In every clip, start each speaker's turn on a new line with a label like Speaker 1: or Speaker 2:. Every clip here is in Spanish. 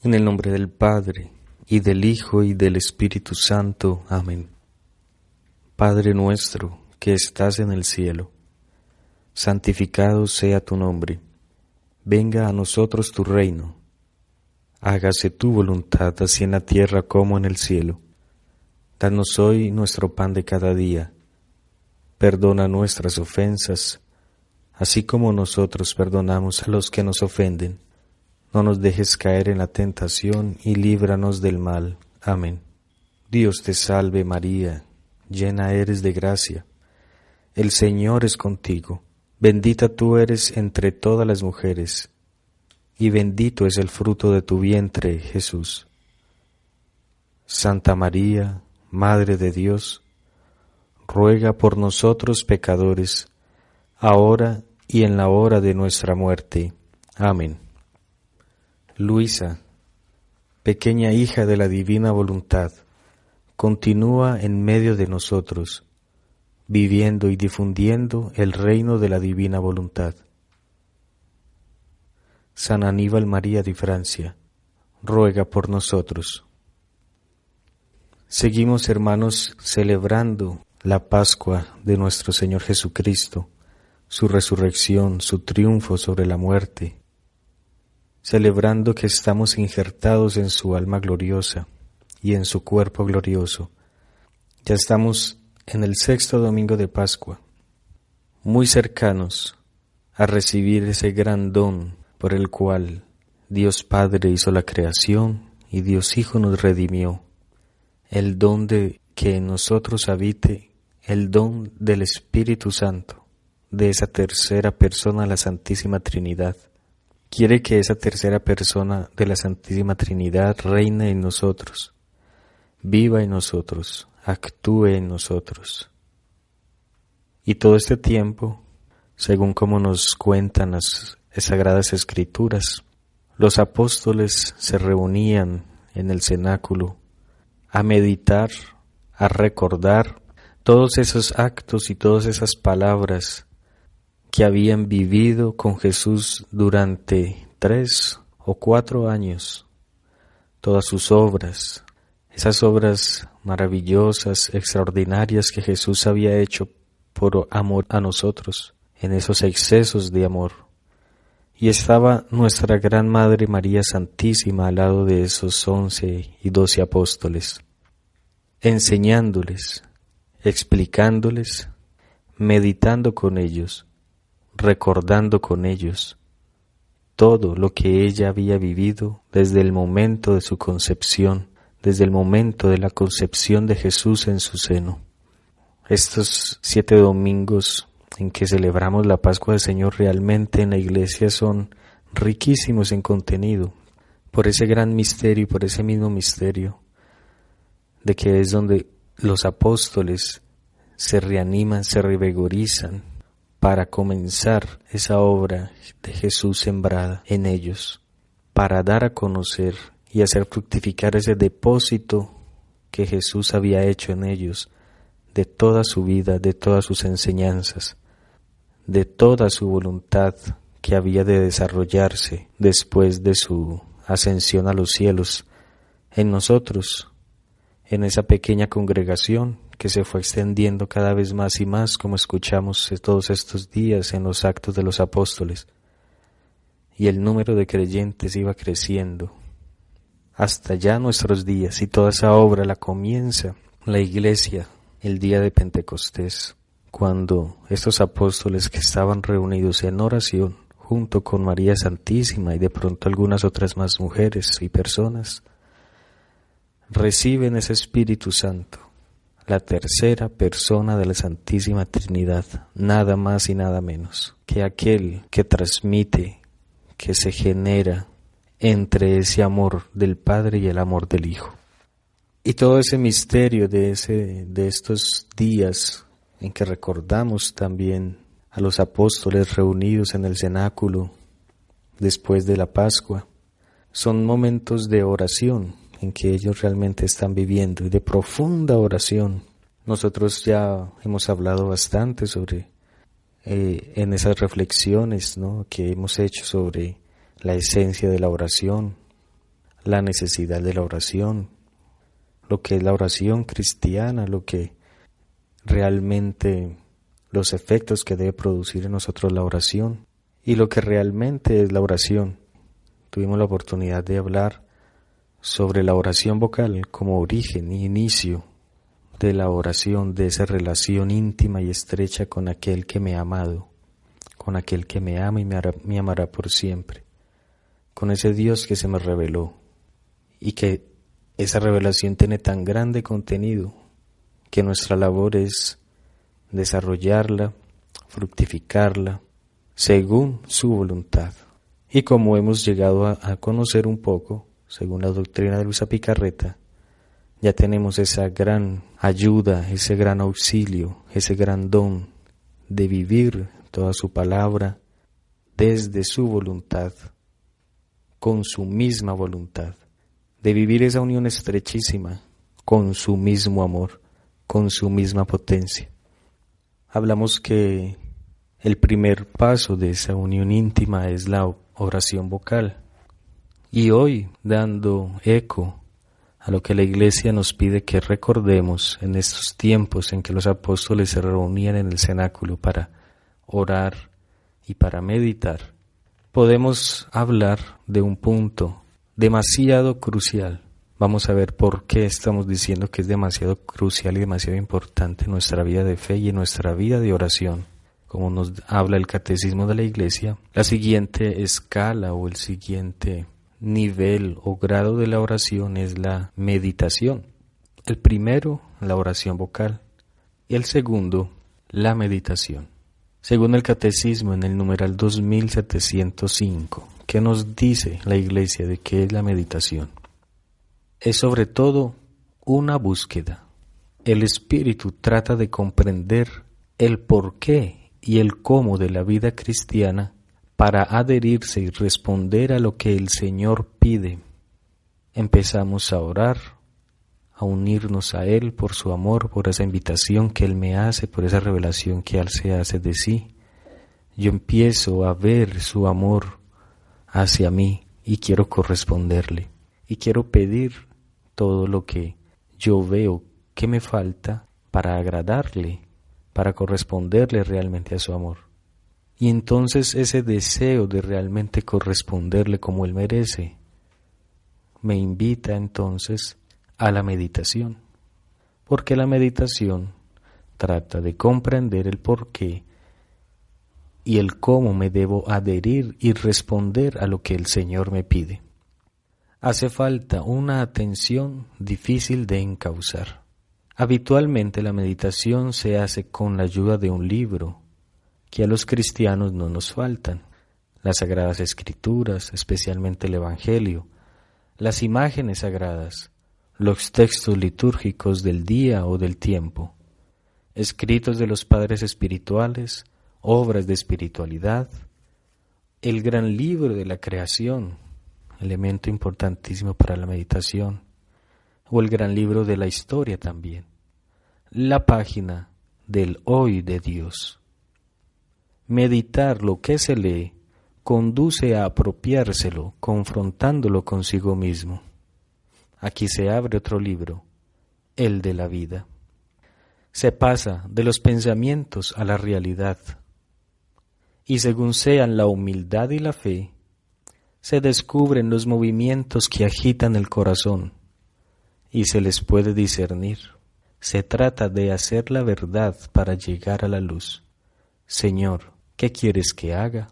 Speaker 1: En el nombre del Padre, y del Hijo, y del Espíritu Santo. Amén. Padre nuestro, que estás en el cielo, santificado sea tu nombre. Venga a nosotros tu reino. Hágase tu voluntad, así en la tierra como en el cielo. Danos hoy nuestro pan de cada día. Perdona nuestras ofensas, así como nosotros perdonamos a los que nos ofenden. No nos dejes caer en la tentación y líbranos del mal. Amén. Dios te salve María, llena eres de gracia. El Señor es contigo. Bendita tú eres entre todas las mujeres, y bendito es el fruto de tu vientre, Jesús. Santa María, Madre de Dios, ruega por nosotros pecadores, ahora y en la hora de nuestra muerte. Amén. Luisa, pequeña hija de la divina voluntad, continúa en medio de nosotros, viviendo y difundiendo el reino de la divina voluntad. San Aníbal María de Francia, ruega por nosotros. Seguimos, hermanos, celebrando la Pascua de nuestro Señor Jesucristo, su resurrección, su triunfo sobre la muerte, celebrando que estamos injertados en su alma gloriosa y en su cuerpo glorioso. Ya estamos en el 6º domingo de Pascua, muy cercanos a recibir ese gran don por el cual Dios Padre hizo la creación y Dios Hijo nos redimió, el don de que en nosotros habite el don del Espíritu Santo, de esa tercera persona, la Santísima Trinidad. Quiere que esa tercera persona de la Santísima Trinidad reine en nosotros, viva en nosotros, actúe en nosotros. Y todo este tiempo, según como nos cuentan las Sagradas Escrituras, los apóstoles se reunían en el cenáculo a meditar, a recordar todos esos actos y todas esas palabras que habían vivido con Jesús durante 3 o 4 años, todas sus obras, esas obras maravillosas, extraordinarias que Jesús había hecho por amor a nosotros, en esos excesos de amor. Y estaba nuestra gran Madre María Santísima al lado de esos 11 y 12 apóstoles, enseñándoles, explicándoles, meditando con ellos, recordando con ellos todo lo que ella había vivido desde el momento de su concepción, desde el momento de la concepción de Jesús en su seno. Estos 7 domingos en que celebramos la Pascua del Señor realmente en la Iglesia son riquísimos en contenido, por ese gran misterio y por ese mismo misterio de que es donde los apóstoles se reaniman, se revigorizan para comenzar esa obra de Jesús sembrada en ellos, para dar a conocer y hacer fructificar ese depósito que Jesús había hecho en ellos, de toda su vida, de todas sus enseñanzas, de toda su voluntad que había de desarrollarse después de su ascensión a los cielos, en nosotros, en esa pequeña congregación que se fue extendiendo cada vez más y más, como escuchamos todos estos días en los Actos de los Apóstoles, y el número de creyentes iba creciendo hasta ya nuestros días, y toda esa obra la comienza la Iglesia el día de Pentecostés, cuando estos apóstoles que estaban reunidos en oración junto con María Santísima y de pronto algunas otras más mujeres y personas, reciben ese Espíritu Santo, la tercera persona de la Santísima Trinidad, nada más y nada menos que aquel que transmite, que se genera entre ese amor del Padre y el amor del Hijo. Y todo ese misterio de estos días en que recordamos también a los apóstoles reunidos en el cenáculo después de la Pascua, son momentos de oración en que ellos realmente están viviendo y de profunda oración. Nosotros ya hemos hablado bastante sobre en esas reflexiones, ¿no?, que hemos hecho sobre la esencia de la oración, la necesidad de la oración, lo que es la oración cristiana, lo que realmente los efectos que debe producir en nosotros la oración y lo que realmente es la oración. Tuvimos la oportunidad de hablar sobre la oración vocal como origen y inicio de la oración, de esa relación íntima y estrecha con aquel que me ha amado, con aquel que me ama y me amará por siempre, con ese Dios que se me reveló y que esa revelación tiene tan grande contenido que nuestra labor es desarrollarla, fructificarla, según su voluntad. Y como hemos llegado a conocer un poco, según la doctrina de Luisa Picarreta, ya tenemos esa gran ayuda, ese gran auxilio, ese gran don de vivir toda su palabra desde su voluntad, con su misma voluntad, de vivir esa unión estrechísima con su mismo amor, con su misma potencia. Hablamos que el primer paso de esa unión íntima es la oración vocal. Y hoy, dando eco a lo que la Iglesia nos pide que recordemos en estos tiempos en que los apóstoles se reunían en el cenáculo para orar y para meditar, podemos hablar de un punto demasiado crucial. Vamos a ver por qué estamos diciendo que es demasiado crucial y demasiado importante en nuestra vida de fe y en nuestra vida de oración. Como nos habla el Catecismo de la Iglesia, la siguiente escala o el siguiente nivel o grado de la oración es la meditación. El primero, la oración vocal, y el segundo, la meditación. Según el Catecismo en el numeral 2705, ¿qué nos dice la Iglesia de qué es la meditación? Es sobre todo una búsqueda. El espíritu trata de comprender el porqué y el cómo de la vida cristiana para adherirse y responder a lo que el Señor pide. Empezamos a orar, a unirnos a Él por su amor, por esa invitación que Él me hace, por esa revelación que Él se hace de sí. Yo empiezo a ver su amor hacia mí y quiero corresponderle. Y quiero pedir todo lo que yo veo que me falta para agradarle, para corresponderle realmente a su amor. Y entonces ese deseo de realmente corresponderle como Él merece, me invita entonces a la meditación. Porque la meditación trata de comprender el porqué y el cómo me debo adherir y responder a lo que el Señor me pide. Hace falta una atención difícil de encauzar. Habitualmente la meditación se hace con la ayuda de un libro, que a los cristianos no nos faltan: las Sagradas Escrituras, especialmente el Evangelio, las imágenes sagradas, los textos litúrgicos del día o del tiempo, escritos de los padres espirituales, obras de espiritualidad, el gran libro de la creación, elemento importantísimo para la meditación, o el gran libro de la historia también, la página del hoy de Dios. Meditar lo que se lee conduce a apropiárselo, confrontándolo consigo mismo. Aquí se abre otro libro, el de la vida. Se pasa de los pensamientos a la realidad, y según sean la humildad y la fe, se descubren los movimientos que agitan el corazón y se les puede discernir. Se trata de hacer la verdad para llegar a la luz. Señor, ¿qué quieres que haga?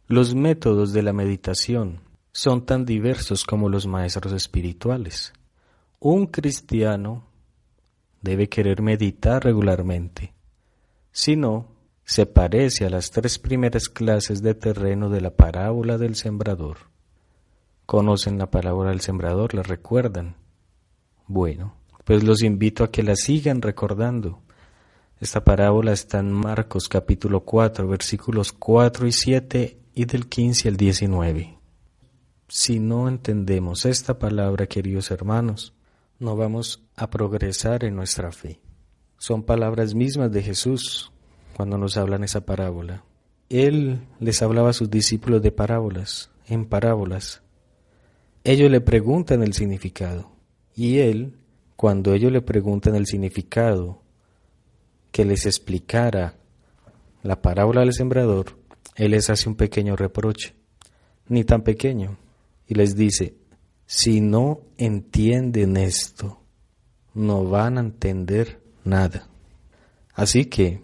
Speaker 1: Los métodos de la meditación son tan diversos como los maestros espirituales. Un cristiano debe querer meditar regularmente. Si no, se parece a las 3 primeras clases de terreno de la parábola del sembrador. ¿Conocen la parábola del sembrador? ¿La recuerdan? Bueno, pues los invito a que la sigan recordando. Esta parábola está en Marcos capítulo 4, versículos 4 y 7 y del 15 al 19. Si no entendemos esta palabra, queridos hermanos, no vamos a progresar en nuestra fe. Son palabras mismas de Jesús cuando nos hablan esa parábola. Él les hablaba a sus discípulos de parábolas, en parábolas. Ellos le preguntan el significado y él, cuando ellos le preguntan el significado, que les explicara la parábola del sembrador, él les hace un pequeño reproche, ni tan pequeño, y les dice: si no entienden esto, no van a entender nada. Así que,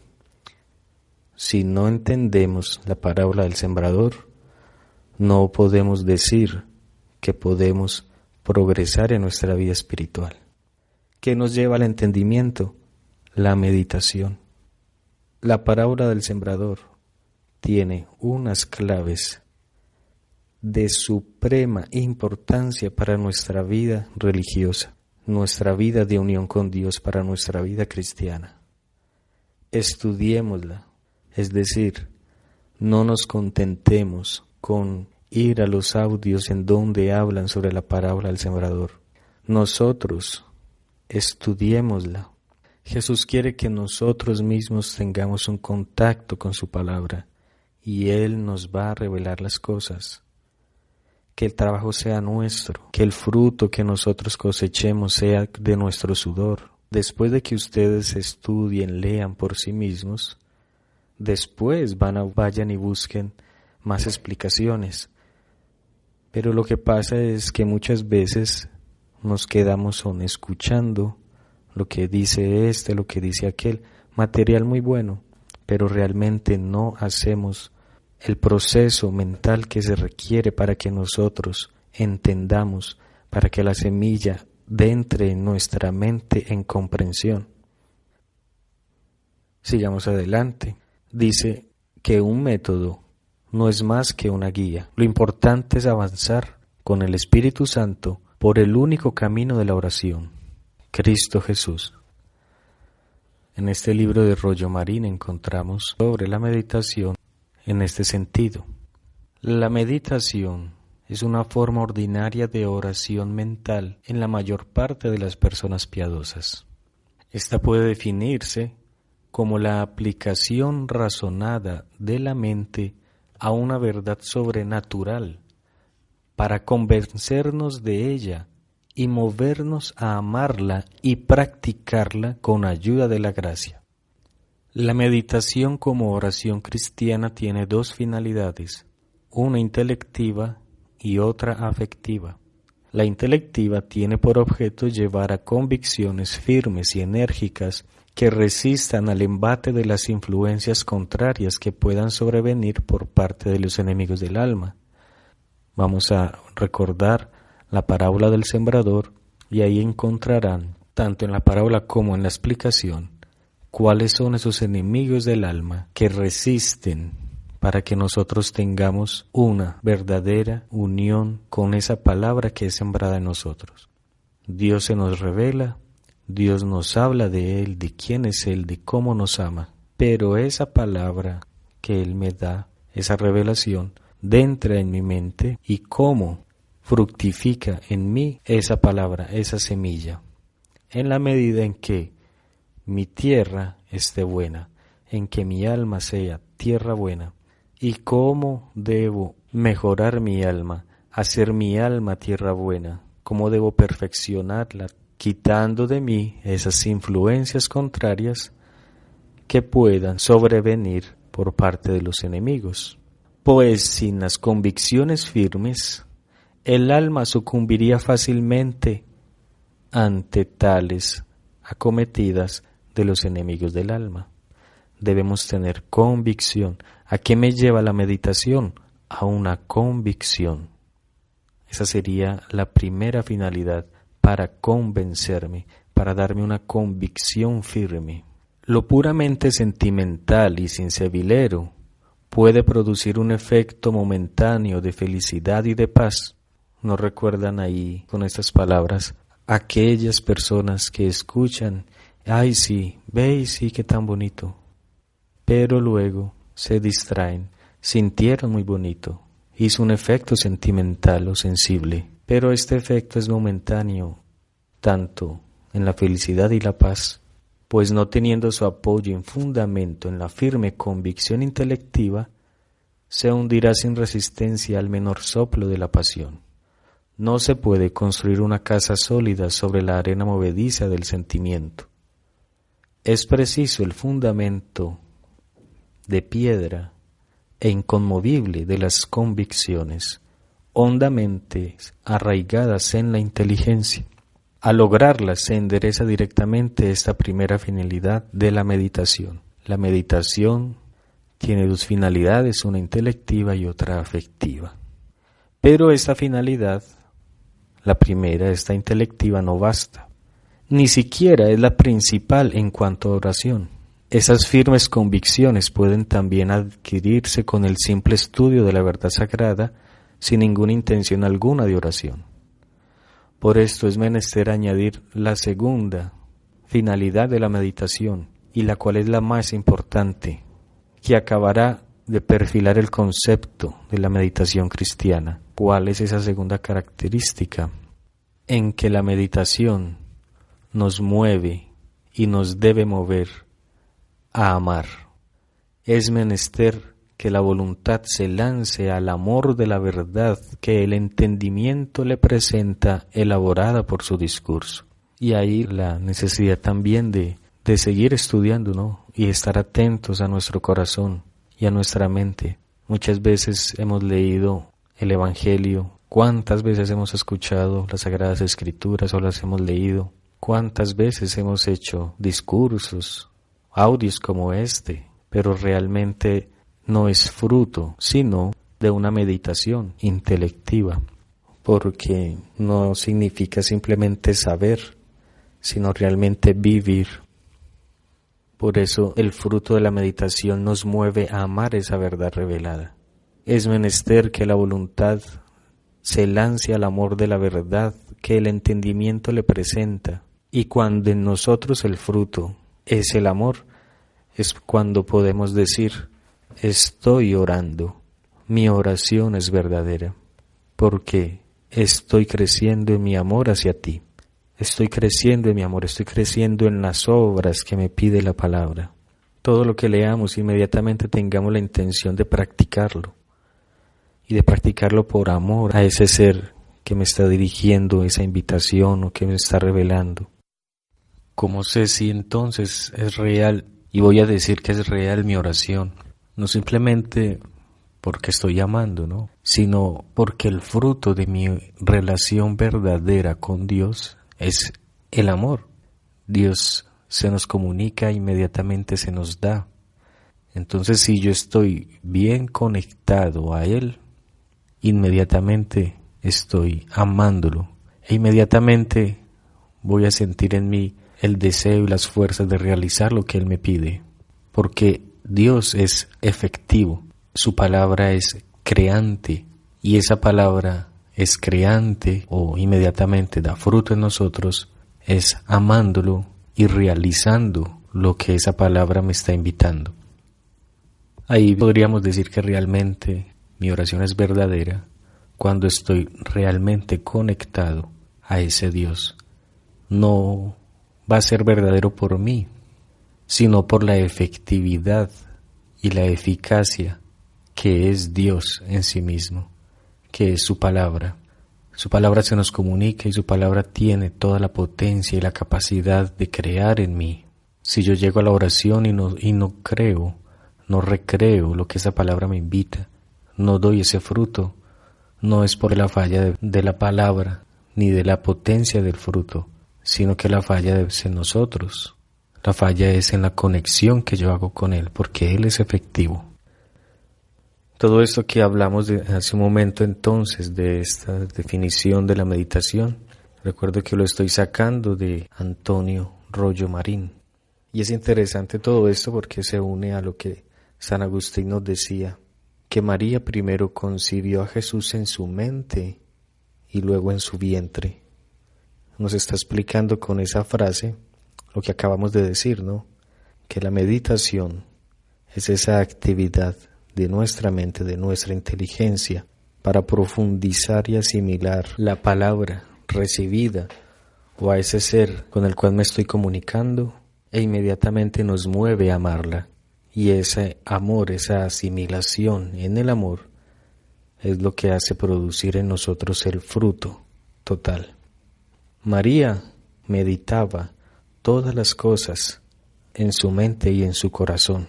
Speaker 1: si no entendemos la parábola del sembrador, no podemos decir que podemos progresar en nuestra vida espiritual. ¿Qué nos lleva al entendimiento? La meditación. La parábola del sembrador tiene unas claves de suprema importancia para nuestra vida religiosa, nuestra vida de unión con Dios, para nuestra vida cristiana. Estudiémosla, es decir, no nos contentemos con ir a los audios en donde hablan sobre la parábola del sembrador. Nosotros estudiémosla. Jesús quiere que nosotros mismos tengamos un contacto con su palabra y Él nos va a revelar las cosas. Que el trabajo sea nuestro, que el fruto que nosotros cosechemos sea de nuestro sudor. Después de que ustedes estudien, lean por sí mismos, después vayan y busquen más explicaciones. Pero lo que pasa es que muchas veces nos quedamos escuchando lo que dice lo que dice aquel, material muy bueno, pero realmente no hacemos el proceso mental que se requiere para que nosotros entendamos, para que la semilla entre en nuestra mente en comprensión. Sigamos adelante. Dice que un método no es más que una guía. Lo importante es avanzar con el Espíritu Santo por el único camino de la oración, Cristo Jesús. En este libro de Rollo Marín encontramos sobre la meditación en este sentido. La meditación es una forma ordinaria de oración mental en la mayor parte de las personas piadosas. Esta puede definirse como la aplicación razonada de la mente a una verdad sobrenatural para convencernos de ella y movernos a amarla y practicarla con ayuda de la gracia. La meditación como oración cristiana tiene dos finalidades, una intelectiva y otra afectiva. La intelectiva tiene por objeto llevar a convicciones firmes y enérgicas que resistan al embate de las influencias contrarias que puedan sobrevenir por parte de los enemigos del alma. Vamos a recordar la parábola del sembrador y ahí encontrarán, tanto en la parábola como en la explicación, cuáles son esos enemigos del alma que resisten para que nosotros tengamos una verdadera unión con esa palabra que es sembrada en nosotros. Dios se nos revela, Dios nos habla de Él, de quién es Él, de cómo nos ama, pero esa palabra que Él me da, esa revelación, entra en mi mente y cómo fructifica en mí esa palabra, esa semilla, en la medida en que mi tierra esté buena, en que mi alma sea tierra buena. ¿Y cómo debo mejorar mi alma, hacer mi alma tierra buena? ¿Cómo debo perfeccionarla, quitando de mí esas influencias contrarias que puedan sobrevenir por parte de los enemigos? Pues sin las convicciones firmes, el alma sucumbiría fácilmente ante tales acometidas de los enemigos del alma. Debemos tener convicción. ¿A qué me lleva la meditación? A una convicción. Esa sería la primera finalidad, para convencerme, para darme una convicción firme. Lo puramente sentimental y sincebilero puede producir un efecto momentáneo de felicidad y de paz. ¿No recuerdan ahí con estas palabras aquellas personas que escuchan? Ay, sí, ve y sí, qué tan bonito. Pero luego se distraen, sintieron muy bonito, hizo un efecto sentimental o sensible, pero este efecto es momentáneo, tanto en la felicidad y la paz, pues no teniendo su apoyo en fundamento en la firme convicción intelectiva, se hundirá sin resistencia al menor soplo de la pasión. No se puede construir una casa sólida sobre la arena movediza del sentimiento. Es preciso el fundamento de piedra e inconmovible de las convicciones, hondamente arraigadas en la inteligencia. Al lograrlas se endereza directamente esta primera finalidad de la meditación. La meditación tiene dos finalidades, una intelectiva y otra afectiva. Pero esta finalidad, la primera, esta intelectiva, no basta. Ni siquiera es la principal en cuanto a oración. Esas firmes convicciones pueden también adquirirse con el simple estudio de la verdad sagrada sin ninguna intención alguna de oración. Por esto es menester añadir la segunda finalidad de la meditación, y la cual es la más importante, que acabará de perfilar el concepto de la meditación cristiana. ¿Cuál es esa segunda característica? En que la meditación nos mueve y nos debe mover a amar. Es menester que la voluntad se lance al amor de la verdad que el entendimiento le presenta elaborada por su discurso. Y ahí la necesidad también de seguir estudiando, ¿no? Y estar atentos a nuestro corazón y a nuestra mente. Muchas veces hemos leído el Evangelio, cuántas veces hemos escuchado las Sagradas Escrituras o las hemos leído, cuántas veces hemos hecho discursos, audios como este, pero realmente no es fruto, sino de una meditación intelectiva, porque no significa simplemente saber, sino realmente vivir. Por eso el fruto de la meditación nos mueve a amar esa verdad revelada. Es menester que la voluntad se lance al amor de la verdad que el entendimiento le presenta, y cuando en nosotros el fruto es el amor, es cuando podemos decir: estoy orando, mi oración es verdadera, porque estoy creciendo en mi amor hacia ti, estoy creciendo en mi amor, estoy creciendo en las obras que me pide la palabra. Todo lo que leamos, inmediatamente tengamos la intención de practicarlo, y de practicarlo por amor a ese ser que me está dirigiendo esa invitación o que me está revelando. ¿Cómo sé si entonces es real? Y voy a decir que es real mi oración. No simplemente porque estoy amando, ¿no? Sino porque el fruto de mi relación verdadera con Dios es el amor. Dios se nos comunica, inmediatamente se nos da. Entonces, si yo estoy bien conectado a Él, inmediatamente estoy amándolo. E inmediatamente voy a sentir en mí el deseo y las fuerzas de realizar lo que Él me pide. Porque Dios es efectivo, su palabra es creante, y esa palabra es creante o inmediatamente da fruto en nosotros, es amándolo y realizando lo que esa palabra me está invitando. Ahí podríamos decir que realmente mi oración es verdadera cuando estoy realmente conectado a ese Dios. No va a ser verdadero por mí, sino por la efectividad y la eficacia que es Dios en sí mismo, que es su palabra. Su palabra se nos comunica y su palabra tiene toda la potencia y la capacidad de crear en mí. Si yo llego a la oración y no creo, no recreo lo que esa palabra me invita, no doy ese fruto, no es por la falla de la palabra ni de la potencia del fruto, sino que la falla es en nosotros. La falla es en la conexión que yo hago con Él, porque Él es efectivo. Todo esto que hablamos hace un momento entonces de esta definición de la meditación, recuerdo que lo estoy sacando de Antonio Rollo Marín. Y es interesante todo esto porque se une a lo que San Agustín nos decía, que María primero concibió a Jesús en su mente y luego en su vientre. Nos está explicando con esa frase lo que acabamos de decir, ¿no? Que la meditación es esa actividad de nuestra mente, de nuestra inteligencia, para profundizar y asimilar la palabra recibida o a ese ser con el cual me estoy comunicando, e inmediatamente nos mueve a amarla. Y ese amor, esa asimilación en el amor, es lo que hace producir en nosotros el fruto total. María meditaba todas las cosas en su mente y en su corazón,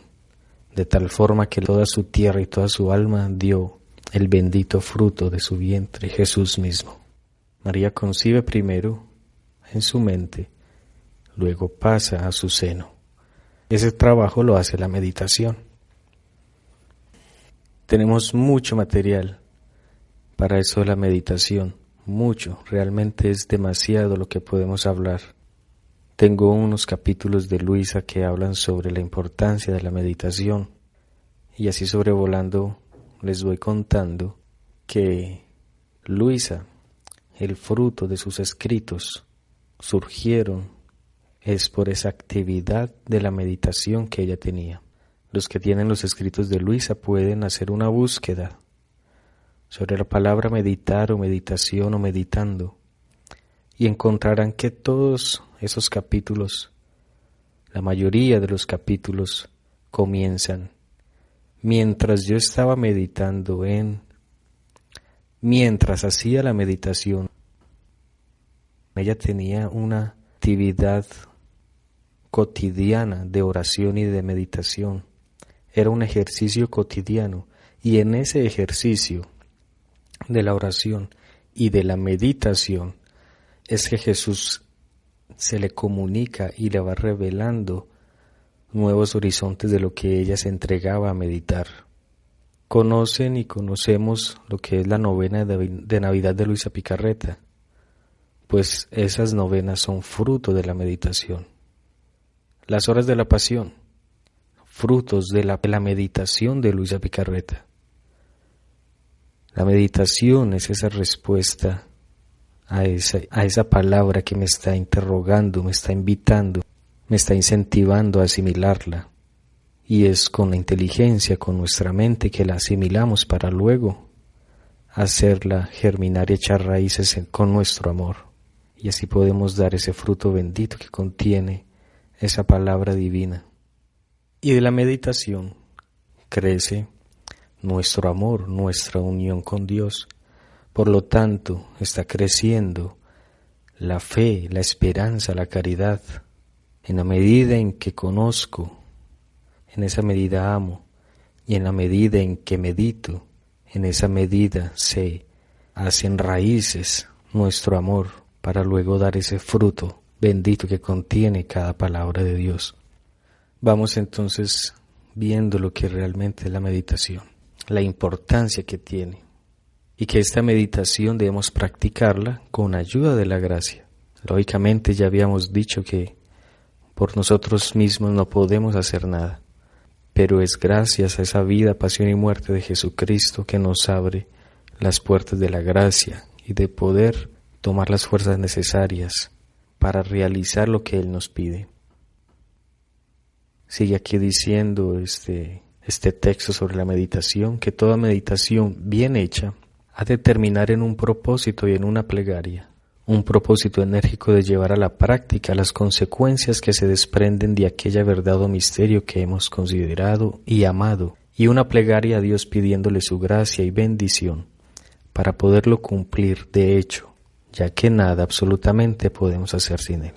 Speaker 1: de tal forma que toda su tierra y toda su alma dio el bendito fruto de su vientre, Jesús mismo. María concibe primero en su mente, luego pasa a su seno. Ese trabajo lo hace la meditación. Tenemos mucho material para eso de la meditación, mucho, realmente es demasiado lo que podemos hablar. Tengo unos capítulos de Luisa que hablan sobre la importancia de la meditación, y así sobrevolando les voy contando que Luisa, el fruto de sus escritos, surgieron es por esa actividad de la meditación que ella tenía. Los que tienen los escritos de Luisa pueden hacer una búsqueda sobre la palabra meditar o meditación o meditando y encontrarán que todos esos capítulos, la mayoría de los capítulos comienzan: mientras yo estaba meditando mientras hacía la meditación, ella tenía una actividad cotidiana de oración y de meditación. Era un ejercicio cotidiano, y en ese ejercicio de la oración y de la meditación es que Jesús se le comunica y le va revelando nuevos horizontes de lo que ella se entregaba a meditar. Conocen y conocemos lo que es la novena de Navidad de Luisa Picarreta, pues esas novenas son fruto de la meditación. Las horas de la pasión, frutos de la meditación de Luisa Picarreta. La meditación es esa respuesta a esa palabra que me está interrogando, me está invitando, me está incentivando a asimilarla. Y es con la inteligencia, con nuestra mente, que la asimilamos para luego hacerla germinar y echar raíces con nuestro amor. Y así podemos dar ese fruto bendito que contiene esa palabra divina. Y de la meditación crece nuestro amor, nuestra unión con Dios. Por lo tanto, está creciendo la fe, la esperanza, la caridad. En la medida en que conozco, en esa medida amo, y en la medida en que medito, en esa medida se hacen raíces nuestro amor para luego dar ese fruto bendito que contiene cada palabra de Dios. Vamos entonces viendo lo que realmente es la meditación, la importancia que tiene, y que esta meditación debemos practicarla con ayuda de la gracia. Lógicamente ya habíamos dicho que por nosotros mismos no podemos hacer nada, pero es gracias a esa vida, pasión y muerte de Jesucristo que nos abre las puertas de la gracia y de poder tomar las fuerzas necesarias para realizar lo que Él nos pide. Sigue aquí diciendo este texto sobre la meditación, que toda meditación bien hecha ha de terminar en un propósito y en una plegaria, un propósito enérgico de llevar a la práctica las consecuencias que se desprenden de aquella verdad o misterio que hemos considerado y amado, y una plegaria a Dios pidiéndole su gracia y bendición para poderlo cumplir de hecho, ya que nada absolutamente podemos hacer sin Él.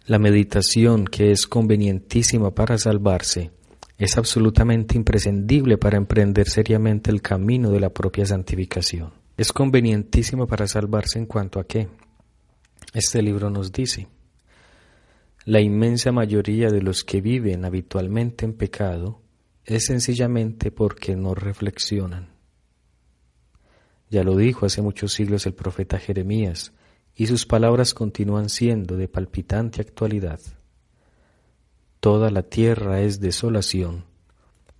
Speaker 1: La meditación, que es convenientísima para salvarse, es absolutamente imprescindible para emprender seriamente el camino de la propia santificación. Es convenientísima para salvarse en cuanto a qué. Este libro nos dice: la inmensa mayoría de los que viven habitualmente en pecado es sencillamente porque no reflexionan. Ya lo dijo hace muchos siglos el profeta Jeremías, y sus palabras continúan siendo de palpitante actualidad. Toda la tierra es desolación,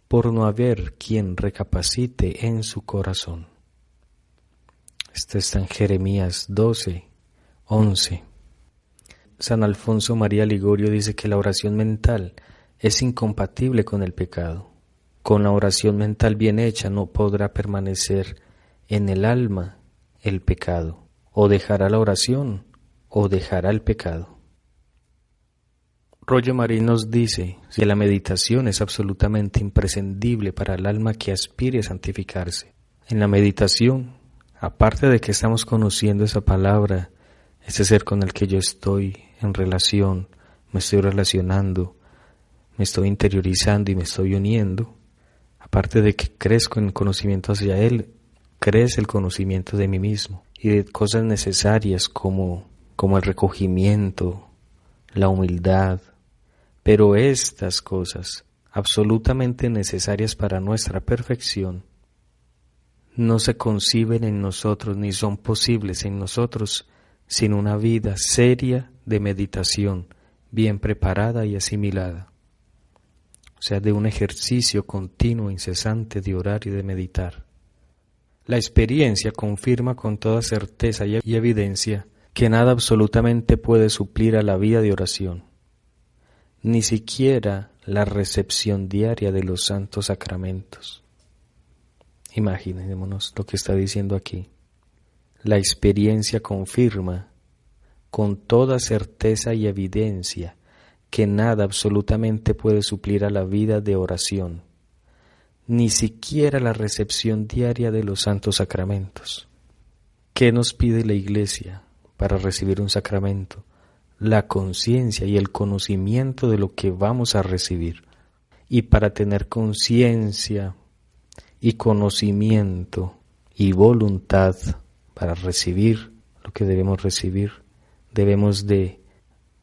Speaker 1: por no haber quien recapacite en su corazón. Esto está en Jeremías 12:11. San Alfonso María Ligorio dice que la oración mental es incompatible con el pecado. Con la oración mental bien hecha no podrá permanecer en el alma el pecado. O dejará la oración, o dejará el pecado. Roger Marín nos dice que la meditación es absolutamente imprescindible para el alma que aspire a santificarse. En la meditación aparte de que estamos conociendo esa palabra, ese ser con el que yo estoy en relación, me estoy relacionando, me estoy interiorizando y me estoy uniendo, aparte de que crezco en conocimiento hacia Él, crece el conocimiento de mí mismo y de cosas necesarias como el recogimiento, la humildad, pero estas cosas absolutamente necesarias para nuestra perfección no se conciben en nosotros ni son posibles en nosotros sin una vida seria de meditación, bien preparada y asimilada. O sea, de un ejercicio continuo, incesante de orar y de meditar. La experiencia confirma con toda certeza y evidencia que nada absolutamente puede suplir a la vida de oración, ni siquiera la recepción diaria de los santos sacramentos. Imaginémonos lo que está diciendo aquí. La experiencia confirma con toda certeza y evidencia que nada absolutamente puede suplir a la vida de oración, ni siquiera la recepción diaria de los santos sacramentos. ¿Qué nos pide la Iglesia para recibir un sacramento? La conciencia y el conocimiento de lo que vamos a recibir. Y para tener conciencia y conocimiento y voluntad para recibir lo que debemos recibir, debemos de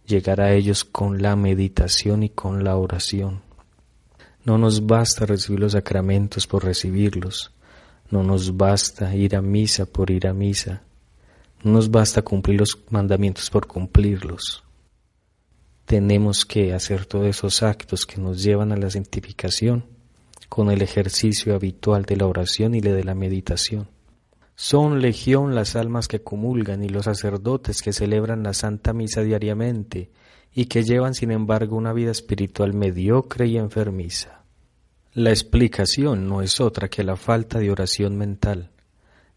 Speaker 1: llegar a ellos con la meditación y con la oración. No nos basta recibir los sacramentos por recibirlos, no nos basta ir a misa por ir a misa, no nos basta cumplir los mandamientos por cumplirlos. Tenemos que hacer todos esos actos que nos llevan a la santificación con el ejercicio habitual de la oración y de la meditación. Son legión las almas que comulgan y los sacerdotes que celebran la Santa Misa diariamente y que llevan sin embargo una vida espiritual mediocre y enfermiza. La explicación no es otra que la falta de oración mental,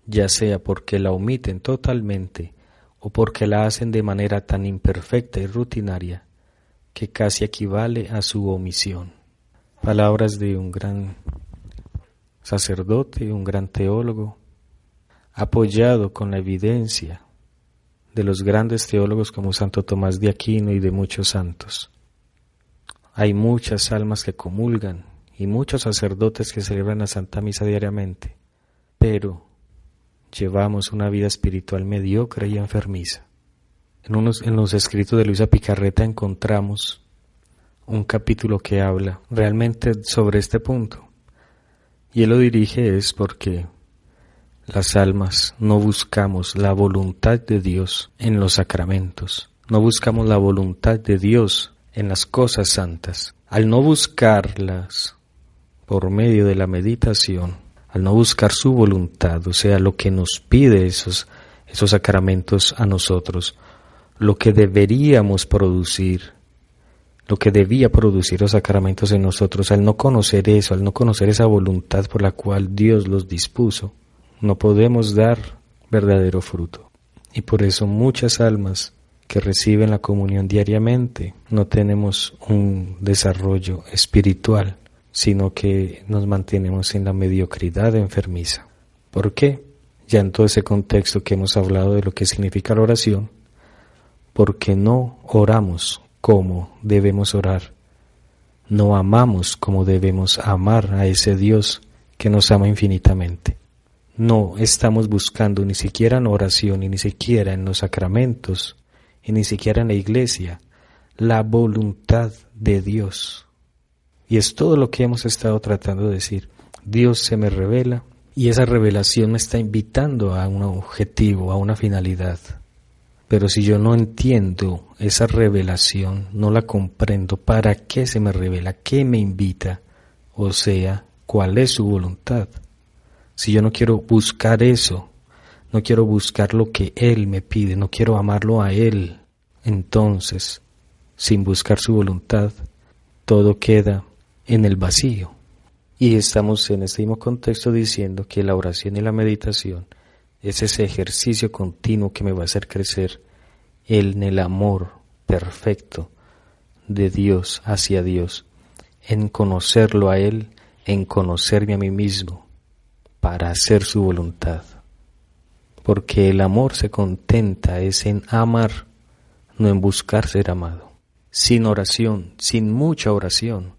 Speaker 1: ya sea porque la omiten totalmente o porque la hacen de manera tan imperfecta y rutinaria que casi equivale a su omisión. Palabras de un gran sacerdote, un gran teólogo, apoyado con la evidencia de los grandes teólogos como Santo Tomás de Aquino y de muchos santos. Hay muchas almas que comulgan y muchos sacerdotes que celebran la Santa Misa diariamente, pero llevamos una vida espiritual mediocre y enfermiza. En los escritos de Luisa Picarreta encontramos un capítulo que habla realmente sobre este punto, y él lo dirige es porque las almas no buscamos la voluntad de Dios en los sacramentos, no buscamos la voluntad de Dios en las cosas santas. Al no buscarlas por medio de la meditación, al no buscar su voluntad, o sea, lo que nos pide esos sacramentos a nosotros, lo que deberíamos producir, lo que debía producir los sacramentos en nosotros, al no conocer eso, al no conocer esa voluntad por la cual Dios los dispuso, no podemos dar verdadero fruto. Y por eso muchas almas que reciben la comunión diariamente no tenemos un desarrollo espiritual, sino que nos mantenemos en la mediocridad enfermiza. ¿Por qué? Ya en todo ese contexto que hemos hablado de lo que significa la oración, porque no oramos como debemos orar, no amamos como debemos amar a ese Dios que nos ama infinitamente. No estamos buscando ni siquiera en oración, y ni siquiera en los sacramentos, y ni siquiera en la iglesia, la voluntad de Dios. Y es todo lo que hemos estado tratando de decir. Dios se me revela y esa revelación me está invitando a un objetivo, a una finalidad. Pero si yo no entiendo esa revelación, no la comprendo, ¿para qué se me revela? ¿Qué me invita? O sea, ¿cuál es su voluntad? Si yo no quiero buscar eso, no quiero buscar lo que Él me pide, no quiero amarlo a Él, entonces, sin buscar su voluntad, todo queda en el vacío. Y estamos en este mismo contexto diciendo que la oración y la meditación es ese ejercicio continuo que me va a hacer crecer en el amor perfecto de Dios hacia Dios, en conocerlo a Él, en conocerme a mí mismo, para hacer su voluntad. porque el amor se contenta es en amar, no en buscar ser amado. Sin oración, sin mucha oración,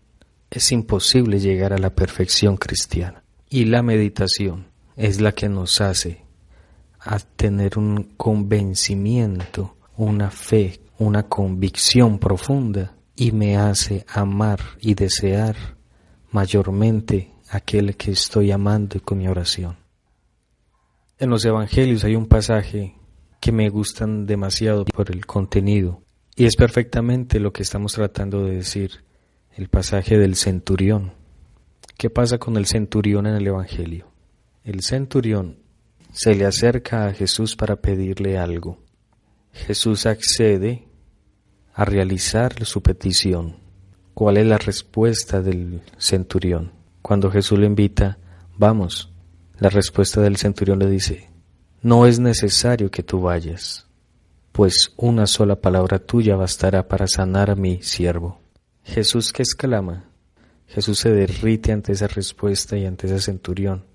Speaker 1: es imposible llegar a la perfección cristiana. Y la meditación es la que nos hace a tener un convencimiento, una fe, una convicción profunda, y me hace amar y desear mayormente aquel que estoy amando con mi oración. En los evangelios hay un pasaje que me gustan demasiado por el contenido, y es perfectamente lo que estamos tratando de decir, el pasaje del centurión. ¿Qué pasa con el centurión en el evangelio? El centurión se le acerca a Jesús para pedirle algo. Jesús accede a realizar su petición. ¿Cuál es la respuesta del centurión? Cuando Jesús le invita, vamos, la respuesta del centurión le dice, no es necesario que tú vayas, pues una sola palabra tuya bastará para sanar a mi siervo. Jesús, ¿qué exclama? Jesús se derrite ante esa respuesta y ante ese centurión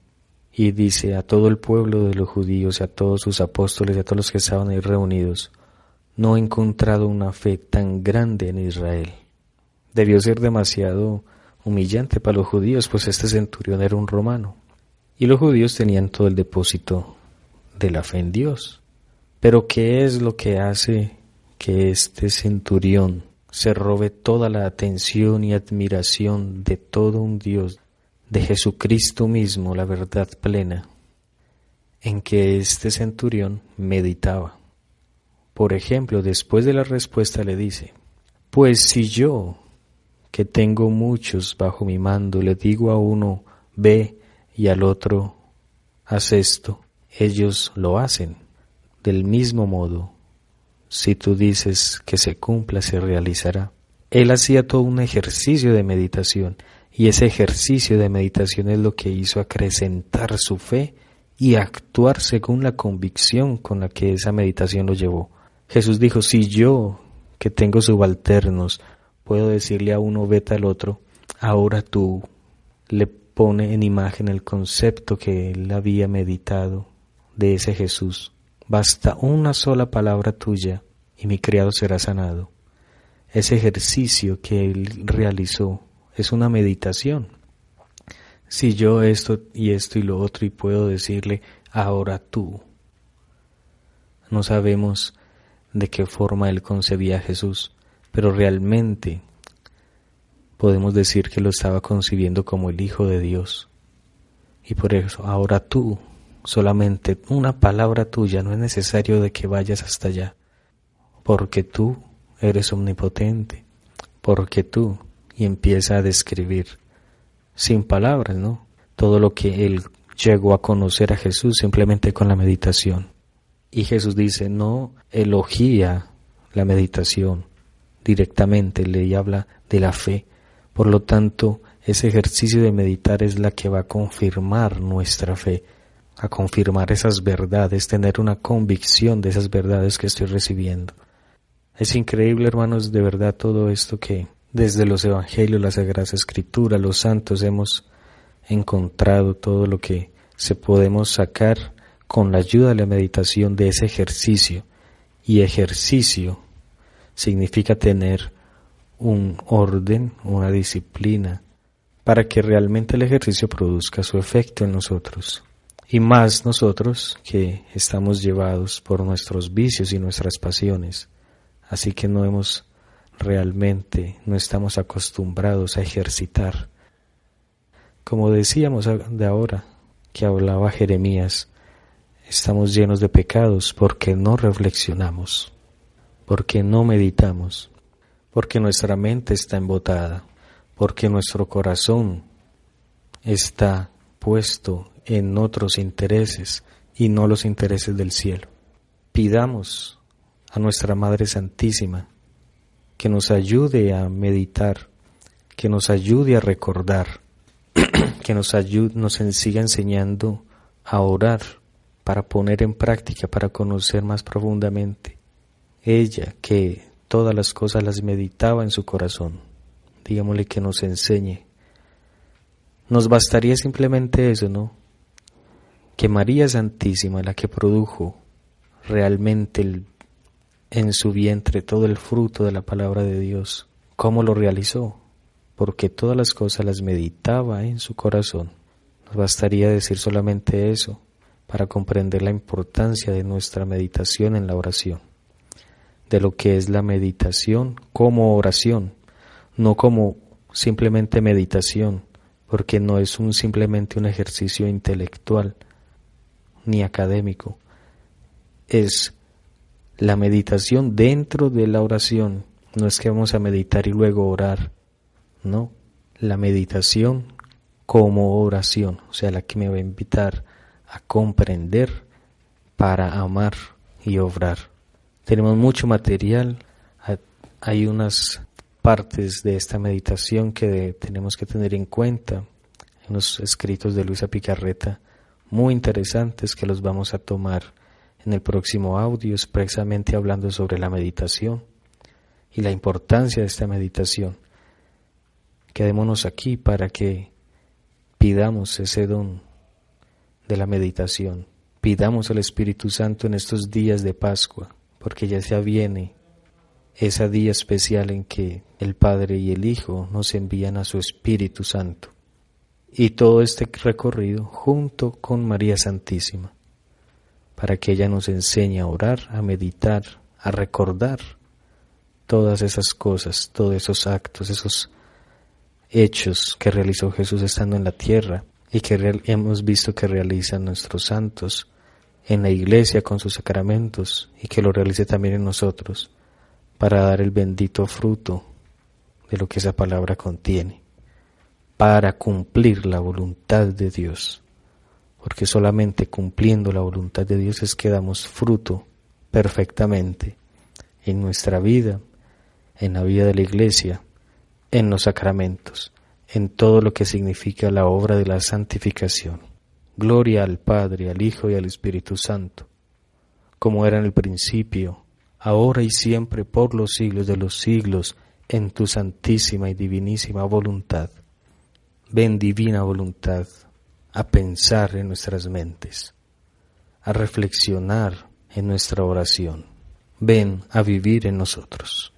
Speaker 1: y dice a todo el pueblo de los judíos y a todos sus apóstoles y a todos los que estaban ahí reunidos, no he encontrado una fe tan grande en Israel. Debió ser demasiado humillante para los judíos, pues este centurión era un romano y los judíos tenían todo el depósito de la fe en Dios. Pero ¿qué es lo que hace que este centurión se robe toda la atención y admiración de todo un Dios, de Jesucristo mismo, la verdad plena? En que este centurión meditaba. Por ejemplo, después de la respuesta le dice, pues si yo, que tengo muchos bajo mi mando, le digo a uno, ve, y al otro, haz esto, ellos lo hacen. Del mismo modo, si tú dices que se cumpla, se realizará. Él hacía todo un ejercicio de meditación, y ese ejercicio de meditación es lo que hizo acrecentar su fe y actuar según la convicción con la que esa meditación lo llevó. Jesús dijo, si yo, que tengo subalternos, puedo decirle a uno, vete al otro, ahora tú, le pone en imagen el concepto que él había meditado de ese Jesús. Basta una sola palabra tuya y mi criado será sanado. Ese ejercicio que él realizó es una meditación. Si yo esto y lo otro y puedo decirle, ahora tú. No sabemos de qué forma él concebía a Jesús, pero realmente podemos decir que lo estaba concibiendo como el Hijo de Dios. Y por eso, ahora tú, solamente una palabra tuya, no es necesario de que vayas hasta allá, porque tú eres omnipotente, porque tú, y empieza a describir, sin palabras, ¿no? Todo lo que él llegó a conocer a Jesús simplemente con la meditación. Y Jesús dice, no elogia la meditación directamente, le habla de la fe. Por lo tanto, ese ejercicio de meditar es la que va a confirmar nuestra fe, a confirmar esas verdades, tener una convicción de esas verdades que estoy recibiendo. Es increíble, hermanos, de verdad todo esto que desde los evangelios, la Sagrada Escritura, los santos hemos encontrado, todo lo que se podemos sacar con la ayuda de la meditación de ese ejercicio. Y ejercicio significa tener un orden, una disciplina, para que realmente el ejercicio produzca su efecto en nosotros. Y más nosotros que estamos llevados por nuestros vicios y nuestras pasiones. Así que no estamos acostumbrados a ejercitar. Como decíamos de ahora, que hablaba Jeremías, estamos llenos de pecados porque no reflexionamos, porque no meditamos, porque nuestra mente está embotada, porque nuestro corazón está puesto en otros intereses y no los intereses del cielo. Pidamos a nuestra Madre Santísima que nos ayude a meditar, que nos ayude a recordar, que nos siga enseñando a orar para poner en práctica, para conocer más profundamente. Ella que todas las cosas las meditaba en su corazón, digámosle que nos enseñe. Nos bastaría simplemente eso, ¿no? que María Santísima, la que produjo realmente en su vientre todo el fruto de la palabra de Dios, ¿cómo lo realizó? Porque todas las cosas las meditaba en su corazón. Nos bastaría decir solamente eso para comprender la importancia de nuestra meditación en la oración, de lo que es la meditación como oración, no como simplemente meditación, porque no es simplemente un ejercicio intelectual ni académico, es la meditación dentro de la oración. No es que vamos a meditar y luego orar, no, la meditación como oración, o sea, la que me va a invitar a comprender para amar y obrar. Tenemos mucho material, hay unas partes de esta meditación que tenemos que tener en cuenta, unos escritos de Luisa Picarreta muy interesantes que los vamos a tomar en el próximo audio, expresamente hablando sobre la meditación y la importancia de esta meditación. Quedémonos aquí para que pidamos ese don de la meditación, pidamos al Espíritu Santo en estos días de Pascua, porque ya se viene ese día especial en que el Padre y el Hijo nos envían a su Espíritu Santo. Y todo este recorrido junto con María Santísima, para que ella nos enseñe a orar, a meditar, a recordar todas esas cosas, todos esos actos, esos hechos que realizó Jesús estando en la tierra y que hemos visto que realizan nuestros santos en la iglesia con sus sacramentos, y que lo realice también en nosotros para dar el bendito fruto de lo que esa palabra contiene, para cumplir la voluntad de Dios, porque solamente cumpliendo la voluntad de Dios es que damos fruto perfectamente en nuestra vida, en la vida de la iglesia, en los sacramentos, en todo lo que significa la obra de la santificación. Gloria al Padre, al Hijo y al Espíritu Santo, como era en el principio, ahora y siempre, por los siglos de los siglos, en tu santísima y divinísima voluntad. Ven, divina voluntad, a pensar en nuestras mentes, a reflexionar en nuestra oración. Ven a vivir en nosotros.